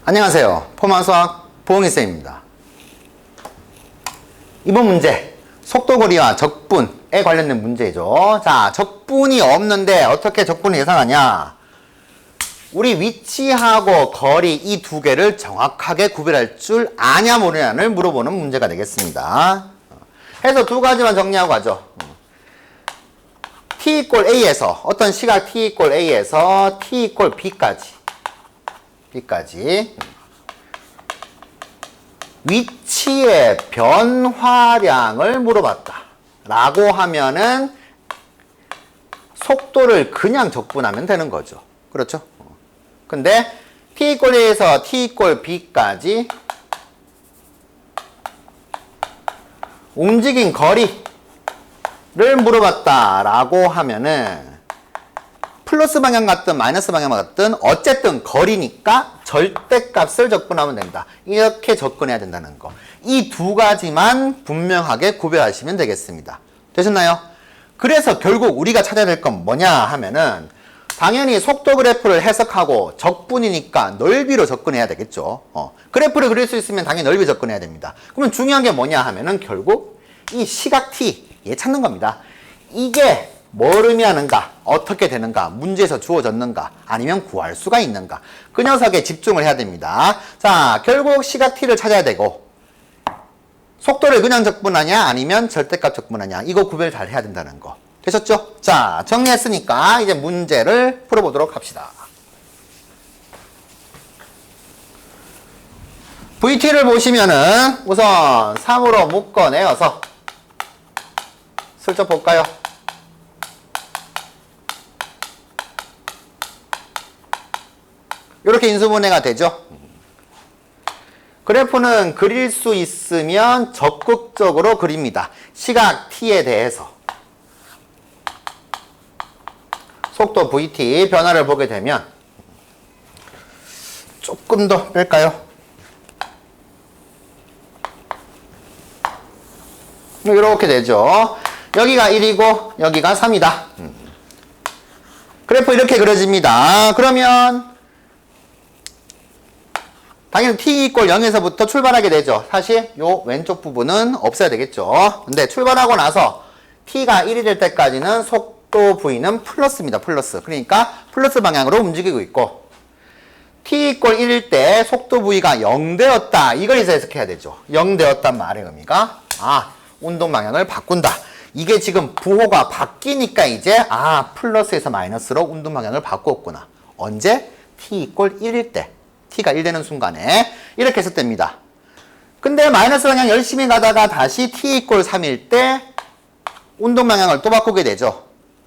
안녕하세요. 포만수학 보응일쌤입니다. 이번 문제, 속도거리와 적분에 관련된 문제죠. 자, 적분이 없는데 어떻게 적분을 예상하냐? 우리 위치하고 거리 이 두 개를 정확하게 구별할 줄 아냐 모르냐를 물어보는 문제가 되겠습니다. 해서 두 가지만 정리하고 가죠. t 이꼴 a에서 어떤 시각 t 이꼴 a에서 t 이꼴 b까지 위치의 변화량을 물어봤다 라고 하면은 속도를 그냥 적분하면 되는 거죠. 그렇죠? 근데 t 이꼴 a에서 t 이꼴 b까지 움직인 거리를 물어봤다 라고 하면은 플러스 방향 같든 마이너스 방향 같든 어쨌든 거리니까 절대값을 적분하면 된다. 이렇게 접근해야 된다는 거. 이 두 가지만 분명하게 구별하시면 되겠습니다. 되셨나요? 그래서 결국 우리가 찾아야 될 건 뭐냐 하면은 당연히 속도 그래프를 해석하고 적분이니까 넓이로 접근해야 되겠죠. 그래프를 그릴 수 있으면 당연히 넓이 접근해야 됩니다. 그러면 중요한 게 뭐냐 하면은 결국 이 시각 t 얘 찾는 겁니다. 이게 뭘 의미하는가? 어떻게 되는가? 문제에서 주어졌는가? 아니면 구할 수가 있는가? 그 녀석에 집중을 해야 됩니다. 자, 결국 시각 t를 찾아야 되고 속도를 그냥 적분하냐? 아니면 절대값 적분하냐? 이거 구별 잘 해야 된다는 거. 되셨죠? 자, 정리했으니까 이제 문제를 풀어보도록 합시다. VT를 보시면은 우선 3으로 묶어내어서 슬쩍 볼까요? 이렇게 인수분해가 되죠. 그래프는 그릴 수 있으면 적극적으로 그립니다. 시각 t에 대해서 속도 vt 변화를 보게 되면 조금 더 뺄까요? 이렇게 되죠. 여기가 1이고 여기가 3이다. 그래프 이렇게 그려집니다. 그러면 당연히 t 이꼴 0에서부터 출발하게 되죠. 사실 요 왼쪽 부분은 없어야 되겠죠. 근데 출발하고 나서 t가 1이 될 때까지는 속도 v는 플러스입니다. 플러스. 그러니까 플러스 방향으로 움직이고 있고 t 이꼴 1일 때 속도 v가 0 되었다. 이걸 이제 해석해야 되죠. 0 되었단 말의 의미가 운동 방향을 바꾼다. 이게 지금 부호가 바뀌니까 이제 플러스에서 마이너스로 운동 방향을 바꾸었구나. 언제? t 이꼴 1일 때. t가 1 되는 순간에 이렇게 해석됩니다. 근데 마이너스 방향 열심히 가다가 다시 t 이꼴 3일 때 운동 방향을 또 바꾸게 되죠.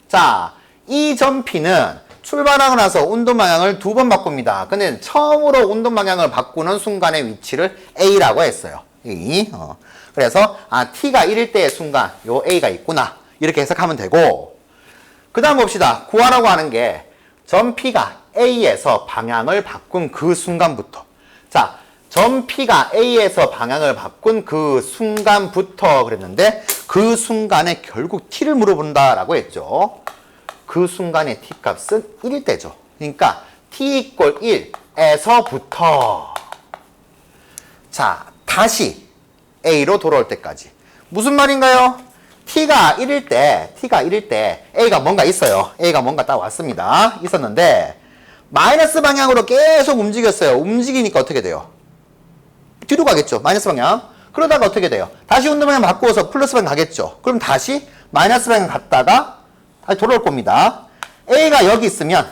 자, 이 점 P는 출발하고 나서 운동 방향을 두 번 바꿉니다. 근데 처음으로 운동 방향을 바꾸는 순간의 위치를 A라고 했어요. 그래서 T가 1일 때의 순간 요 A가 있구나. 이렇게 해석하면 되고 그 다음 봅시다. 구하라고 하는 게 점 P가 A에서 방향을 바꾼 그 순간부터 자, 점 P가 A에서 방향을 바꾼 그 순간부터 그랬는데 그 순간에 결국 T를 물어본다라고 했죠. 그 순간의 T 값은 1일 때죠. 그러니까 T 이꼴 1에서부터 자, 다시 A로 돌아올 때까지 무슨 말인가요? T가 1일 때 A가 뭔가 있어요. A가 뭔가 딱 왔습니다. 있었는데 마이너스 방향으로 계속 움직였어요. 움직이니까 어떻게 돼요? 뒤로 가겠죠. 마이너스 방향. 그러다가 어떻게 돼요? 다시 운동 방향 바꾸어서 플러스 방향 가겠죠. 그럼 다시 마이너스 방향 갔다가 다시 돌아올 겁니다. A가 여기 있으면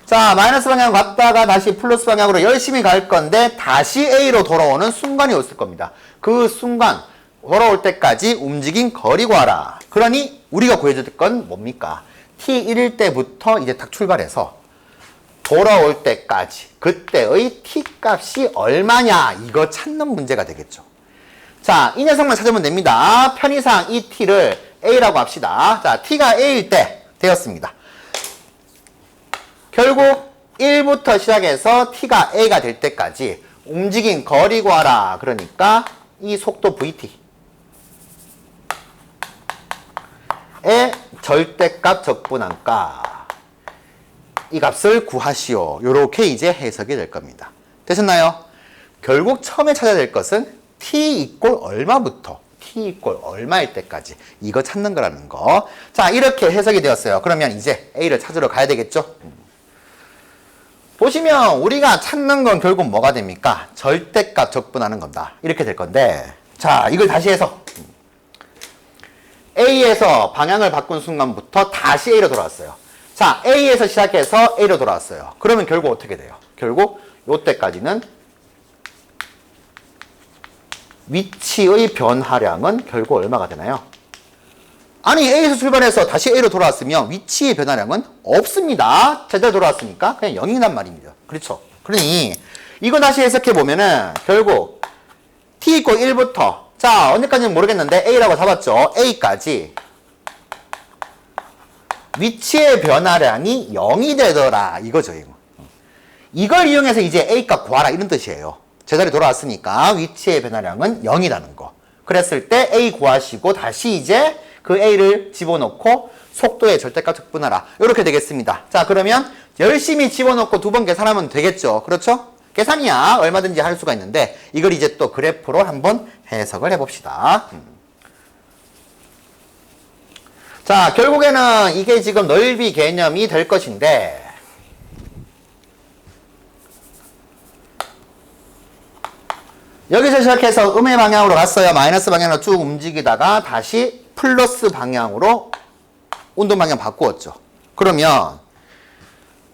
자, 마이너스 방향 갔다가 다시 플러스 방향으로 열심히 갈 건데 다시 A로 돌아오는 순간이 왔을 겁니다. 그 순간 돌아올 때까지 움직인 거리 구하라. 그러니 우리가 구해줄 건 뭡니까? t 1일 때부터 이제 딱 출발해서 돌아올 때까지 그때의 t 값이 얼마냐 이거 찾는 문제가 되겠죠. 자, 이 녀석만 찾으면 됩니다. 편의상 이 t를 a라고 합시다. 자, t가 a일 때 되었습니다. 결국 1부터 시작해서 t가 a가 될 때까지 움직인 거리 구하라. 그러니까 이 속도 vt 의 절대값 적분한가 이 값을 구하시오. 요렇게 이제 해석이 될 겁니다. 되셨나요? 결국 처음에 찾아야 될 것은 t 이꼴 얼마부터 t 이꼴 얼마일 때까지 이거 찾는 거라는 거. 자, 이렇게 해석이 되었어요. 그러면 이제 a를 찾으러 가야 되겠죠? 보시면 우리가 찾는 건 결국 뭐가 됩니까? 절대값 적분하는 건다. 이렇게 될 건데, 자, 이걸 다시 해서 A에서 방향을 바꾼 순간부터 다시 A로 돌아왔어요. 자, A에서 시작해서 A로 돌아왔어요. 그러면 결국 어떻게 돼요? 결국 요때까지는 위치의 변화량은 결국 얼마가 되나요? 아니, A에서 출발해서 다시 A로 돌아왔으면 위치의 변화량은 없습니다. 제대로 돌아왔으니까 그냥 0이란 말입니다. 그렇죠? 그러니 이거 다시 해석해 보면은 결국 t 이꼴 1부터, 자, 언제까지는 모르겠는데 A라고 잡았죠. A까지 위치의 변화량이 0이 되더라. 이거죠, 이거. 이걸 이용해서 이제 A값 구하라. 이런 뜻이에요. 제자리 돌아왔으니까 위치의 변화량은 0이라는 거. 그랬을 때 A 구하시고 다시 이제 그 A를 집어넣고 속도의 절대값 적분하라. 이렇게 되겠습니다. 자, 그러면 열심히 집어넣고 두 번 계산하면 되겠죠. 그렇죠? 계산이야 얼마든지 할 수가 있는데 이걸 이제 또 그래프로 한번 해석을 해봅시다. 자, 결국에는 이게 지금 넓이 개념이 될 것인데, 여기서 시작해서 음의 방향으로 갔어요. 마이너스 방향으로 쭉 움직이다가 다시 플러스 방향으로 운동 방향 바꾸었죠. 그러면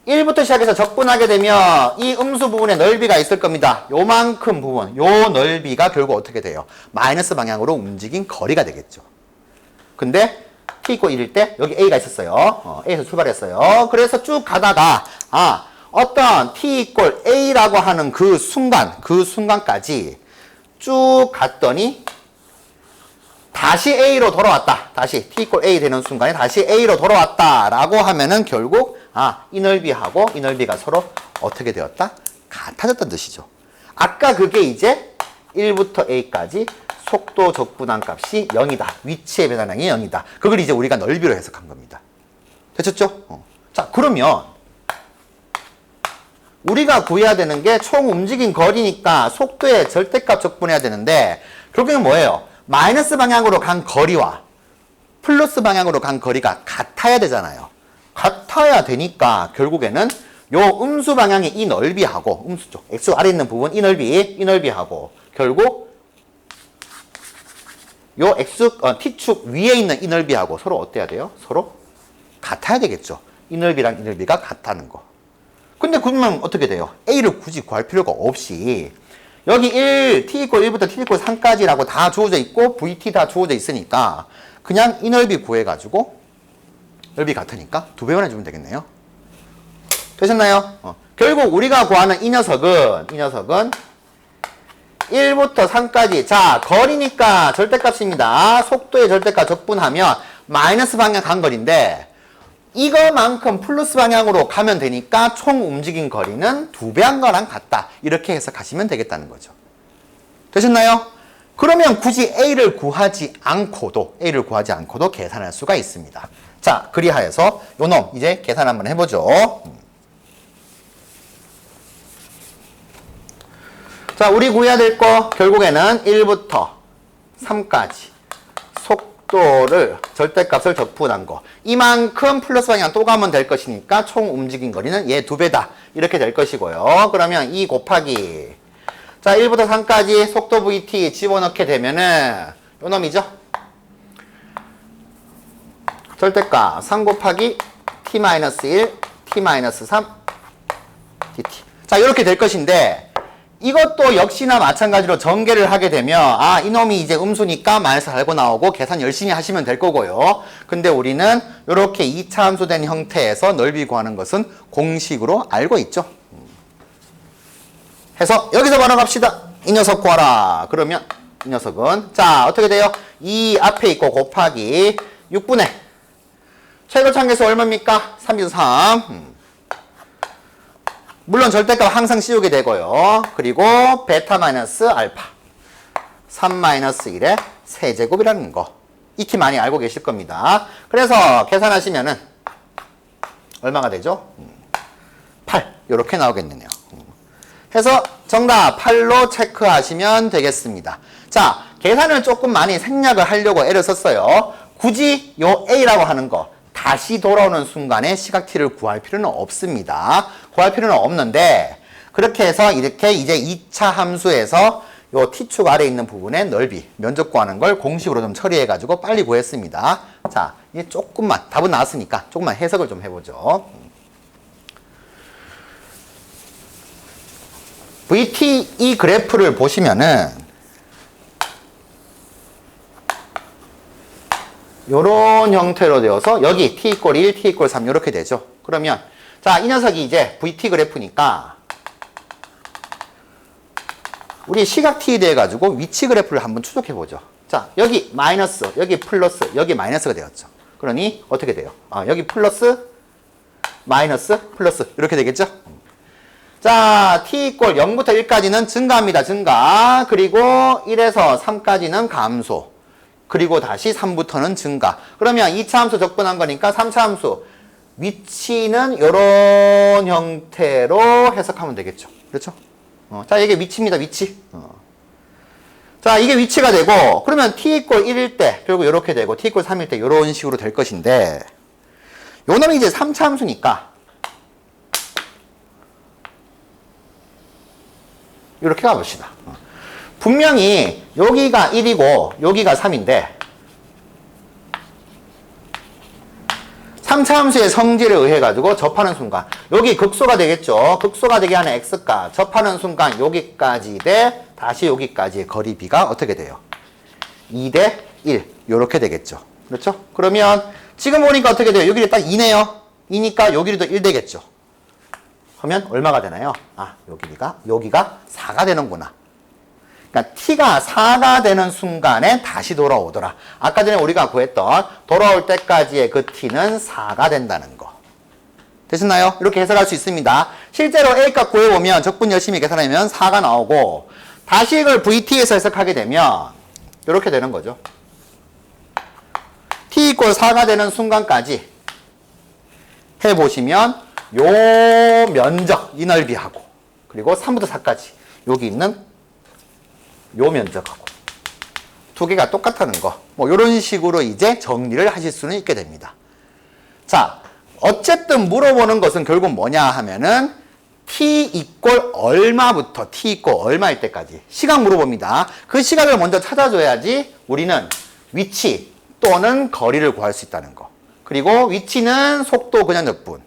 1부터 시작해서 적분하게 되면 이 음수 부분에 넓이가 있을 겁니다. 요만큼 부분, 요 넓이가 결국 어떻게 돼요? 마이너스 방향으로 움직인 거리가 되겠죠. 근데 t 이꼴 1일 때 여기 a가 있었어요. a에서 출발했어요. 그래서 쭉 가다가 어떤 t 이꼴 a라고 하는 그 순간까지 쭉 갔더니 다시 a로 돌아왔다. 다시 t 이꼴 a 되는 순간에 다시 a로 돌아왔다라고 하면은 결국 이 넓이하고 이 넓이가 서로 어떻게 되었다? 같아졌다는 뜻이죠. 아까 그게 이제 1부터 a까지 속도 적분한 값이 0이다. 위치의 변화량이 0이다. 그걸 이제 우리가 넓이로 해석한 겁니다. 되셨죠? 자, 그러면 우리가 구해야 되는 게 총 움직인 거리니까 속도의 절대값 적분해야 되는데 결국엔 뭐예요? 마이너스 방향으로 간 거리와 플러스 방향으로 간 거리가 같아야 되잖아요. 같아야 되니까 결국에는 요 음수 방향의 이 넓이하고 음수 쪽 x 아래 있는 부분 이 넓이하고 결국 요 t축 위에 있는 이 넓이하고 서로 어때야 돼요? 서로 같아야 되겠죠. 이 넓이랑 이 넓이가 같다는 거. 근데 그러면 어떻게 돼요? a를 굳이 구할 필요가 없이 여기 t 이꼴 1부터 t 이꼴 3까지라고 다 주어져 있고 vt 다 주어져 있으니까 그냥 이 넓이 구해가지고 넓이 같으니까 2배만 해주면 되겠네요. 되셨나요? 결국 우리가 구하는 이 녀석은 1부터 3까지. 자, 거리니까 절대값입니다. 속도의 절대값 적분하면 마이너스 방향 간 거리인데 이거만큼 플러스 방향으로 가면 되니까 총 움직인 거리는 2배 한 거랑 같다. 이렇게 해석하시면 되겠다는 거죠. 되셨나요? 그러면 굳이 A를 구하지 않고도 계산할 수가 있습니다. 자, 그리하여서 요놈 이제 계산 한번 해보죠. 자, 우리 구해야 될 거 결국에는 1부터 3까지 속도를 절대값을 적분한 거 이만큼 플러스 방향 또 가면 될 것이니까 총 움직인 거리는 얘 2배다 이렇게 될 것이고요. 그러면 2 곱하기 자 1부터 3까지 속도 vt 집어넣게 되면은 요 놈이죠. 절대값 3 곱하기 t-1 t-3 dt. 자, 이렇게 될 것인데 이것도 역시나 마찬가지로 전개를 하게 되면 이놈이 이제 음수니까 마이너스 달고 나오고 계산 열심히 하시면 될 거고요. 근데 우리는 이렇게 2차 함수된 형태에서 넓이 구하는 것은 공식으로 알고 있죠. 해서 여기서 바로 갑시다. 이 녀석 구하라. 그러면 이 녀석은 자 어떻게 돼요? 2 앞에 있고 곱하기 6분의 최고차항계수 얼마입니까? 3이 3. 물론 절대값 항상 씌우게 되고요. 그리고 베타 마이너스 알파 3 마이너스 1의 세제곱이라는 거 익히 많이 알고 계실 겁니다. 그래서 계산하시면은 얼마가 되죠? 이렇게 나오겠네요. 해서 정답 8로 체크하시면 되겠습니다. 자, 계산을 조금 많이 생략을 하려고 애를 썼어요. 굳이 요 A라고 하는 거 다시 돌아오는 순간에 시각 t를 구할 필요는 없습니다. 구할 필요는 없는데 그렇게 해서 이렇게 이제 2차 함수에서 요 t축 아래에 있는 부분의 넓이, 면적 구하는 걸 공식으로 좀 처리해가지고 빨리 구했습니다. 자, 이제 조금만, 답은 나왔으니까 조금만 해석을 좀 해보죠. VT 그래프를 보시면은 요런 형태로 되어서 여기 t = 1, t = 3 이렇게 되죠. 그러면 자, 이 녀석이 이제 VT 그래프니까 우리 시각 t에 대해 가지고 위치 그래프를 한번 추적해 보죠. 자, 여기 마이너스, 여기 플러스, 여기 마이너스가 되었죠. 그러니 어떻게 돼요? 여기 플러스, 마이너스, 플러스 이렇게 되겠죠? 자, t = 0부터 1까지는 증가합니다. 증가. 그리고 1에서 3까지는 감소. 그리고 다시 3부터는 증가. 그러면 2차 함수 적분한 거니까 3차 함수 위치는 이런 형태로 해석하면 되겠죠. 그렇죠? 자, 이게 위치입니다. 위치. 자, 이게 위치가 되고 그러면 t = 1일 때 결국 이렇게 되고 t = 3일 때 이런 식으로 될 것인데 요 놈이 이제 3차 함수니까 이렇게 가봅시다. 분명히 여기가 1이고 여기가 3인데 3차 함수의 성질에 의해 가지고 접하는 순간 여기 극소가 되겠죠. 극소가 되게 하는 x값 접하는 순간 여기까지 대 다시 여기까지의 거리 b가 어떻게 돼요? 2대 1 이렇게 되겠죠. 그렇죠? 그러면 지금 보니까 어떻게 돼요? 여기를 딱 2네요. 2니까 여기도 1 되겠죠. 그러면 얼마가 되나요? 여기가 4가 되는구나. 그러니까 t가 4가 되는 순간에 다시 돌아오더라. 아까 전에 우리가 구했던 돌아올 때까지의 그 t는 4가 된다는 거. 되셨나요? 이렇게 해석할 수 있습니다. 실제로 A값 구해보면 적분 열심히 계산하면 4가 나오고 다시 이걸 VT에서 해석하게 되면 이렇게 되는 거죠. t = 4가 되는 순간까지 해보시면 요 면적, 이 넓이하고 그리고 3부터 4까지 여기 있는 요 면적하고 두 개가 똑같다는 거. 뭐 이런 식으로 이제 정리를 하실 수는 있게 됩니다. 자, 어쨌든 물어보는 것은 결국 뭐냐 하면은 t = 얼마부터 t = 얼마일 때까지 시각 물어봅니다. 그 시각을 먼저 찾아줘야지 우리는 위치 또는 거리를 구할 수 있다는 거. 그리고 위치는 속도 그냥 적분,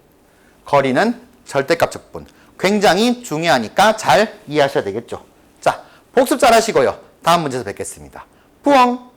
거리는 절대값 적분. 굉장히 중요하니까 잘 이해하셔야 되겠죠. 자, 복습 잘 하시고요. 다음 문제에서 뵙겠습니다. 부엉!